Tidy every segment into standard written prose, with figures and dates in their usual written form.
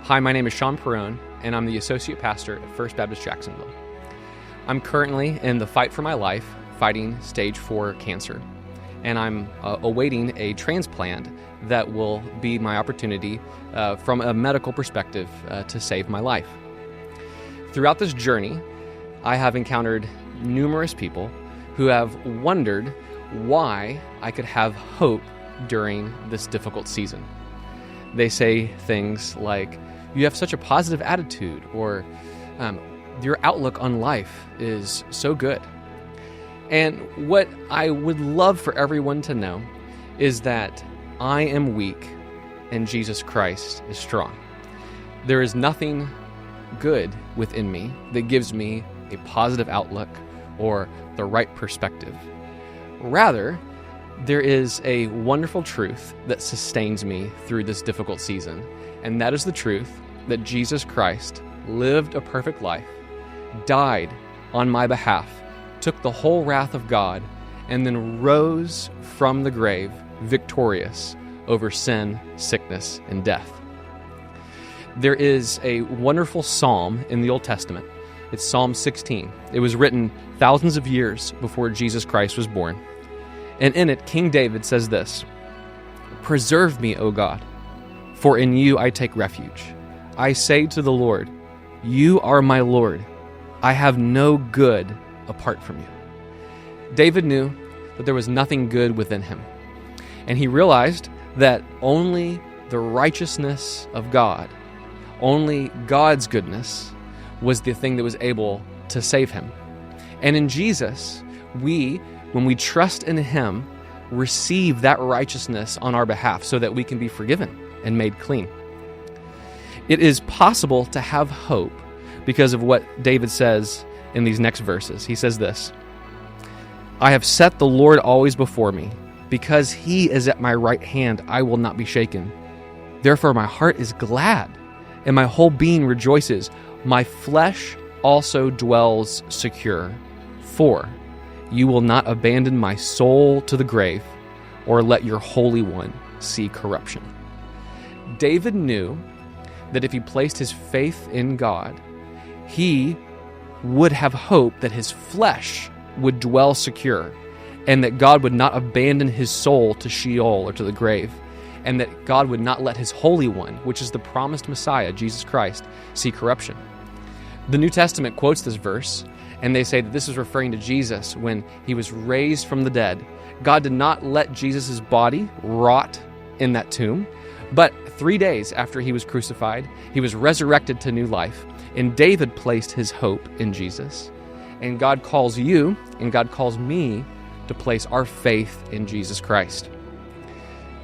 Hi, my name is Sean Perrone, and I'm the Associate Pastor at First Baptist Jacksonville. I'm currently in the fight for my life, fighting stage 4 cancer, and I'm awaiting a transplant that will be my opportunity from a medical perspective to save my life. Throughout this journey, I have encountered numerous people who have wondered why I could have hope during this difficult season. They say things like, "You have such a positive attitude," or "Your outlook on life is so good." And what I would love for everyone to know is that I am weak and Jesus Christ is strong. There is nothing good within me that gives me a positive outlook or the right perspective. Rather, there is a wonderful truth that sustains me through this difficult season, and that is the truth that Jesus Christ lived a perfect life, died on my behalf, took the whole wrath of God, and then rose from the grave victorious over sin, sickness, and death. There is a wonderful psalm in the Old Testament. It's Psalm 16. It was written thousands of years before Jesus Christ was born. And in it, King David says this, "Preserve me, O God, for in you I take refuge. I say to the Lord, you are my Lord. I have no good apart from you." David knew that there was nothing good within him. And he realized that only the righteousness of God, only God's goodness, was the thing that was able to save him. And in Jesus, when we trust in him, receive that righteousness on our behalf so that we can be forgiven and made clean. It is possible to have hope because of what David says in these next verses. He says this, "I have set the Lord always before me. Because he is at my right hand, I will not be shaken. Therefore my heart is glad, and my whole being rejoices. My flesh also dwells secure. For you will not abandon my soul to the grave, or let your Holy One see corruption." David knew that if he placed his faith in God, he would have hope that his flesh would dwell secure, and that God would not abandon his soul to Sheol or to the grave, and that God would not let his Holy One, which is the promised Messiah, Jesus Christ, see corruption. The New Testament quotes this verse, and they say that this is referring to Jesus when he was raised from the dead. God did not let Jesus' body rot in that tomb, but 3 days after he was crucified, he was resurrected to new life, and David placed his hope in Jesus. And God calls you, and God calls me, to place our faith in Jesus Christ.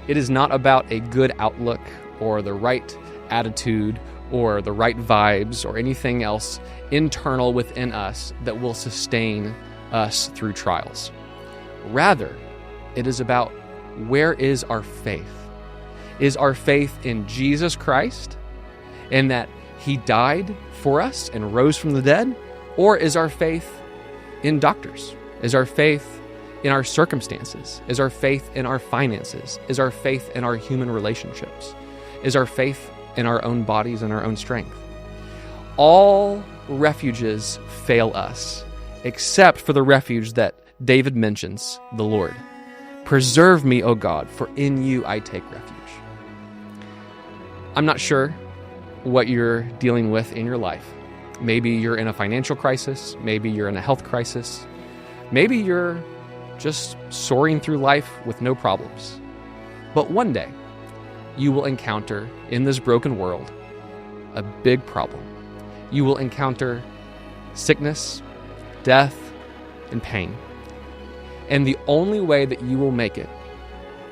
It is not about a good outlook or the right attitude or the right vibes or anything else internal within us that will sustain us through trials. Rather, it is about where is our faith? Is our faith in Jesus Christ and that he died for us and rose from the dead? Or is our faith in doctors? Is our faith in our circumstances? Is our faith in our finances? Is our faith in our human relationships? Is our faith in our own bodies and our own strength? All refuges fail us, except for the refuge that David mentions, the Lord. "Preserve me, O God, for in you I take refuge." I'm not sure what you're dealing with in your life. Maybe you're in a financial crisis. Maybe you're in a health crisis. Maybe you're just soaring through life with no problems. But one day, you will encounter in this broken world a big problem. You will encounter sickness, death, and pain. And the only way that you will make it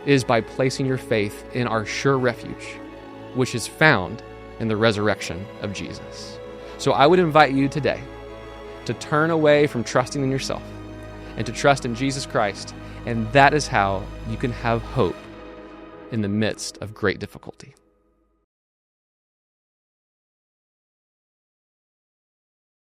is by placing your faith in our sure refuge, which is found in the resurrection of Jesus. So I would invite you today to turn away from trusting in yourself and to trust in Jesus Christ, and that is how you can have hope in the midst of great difficulty.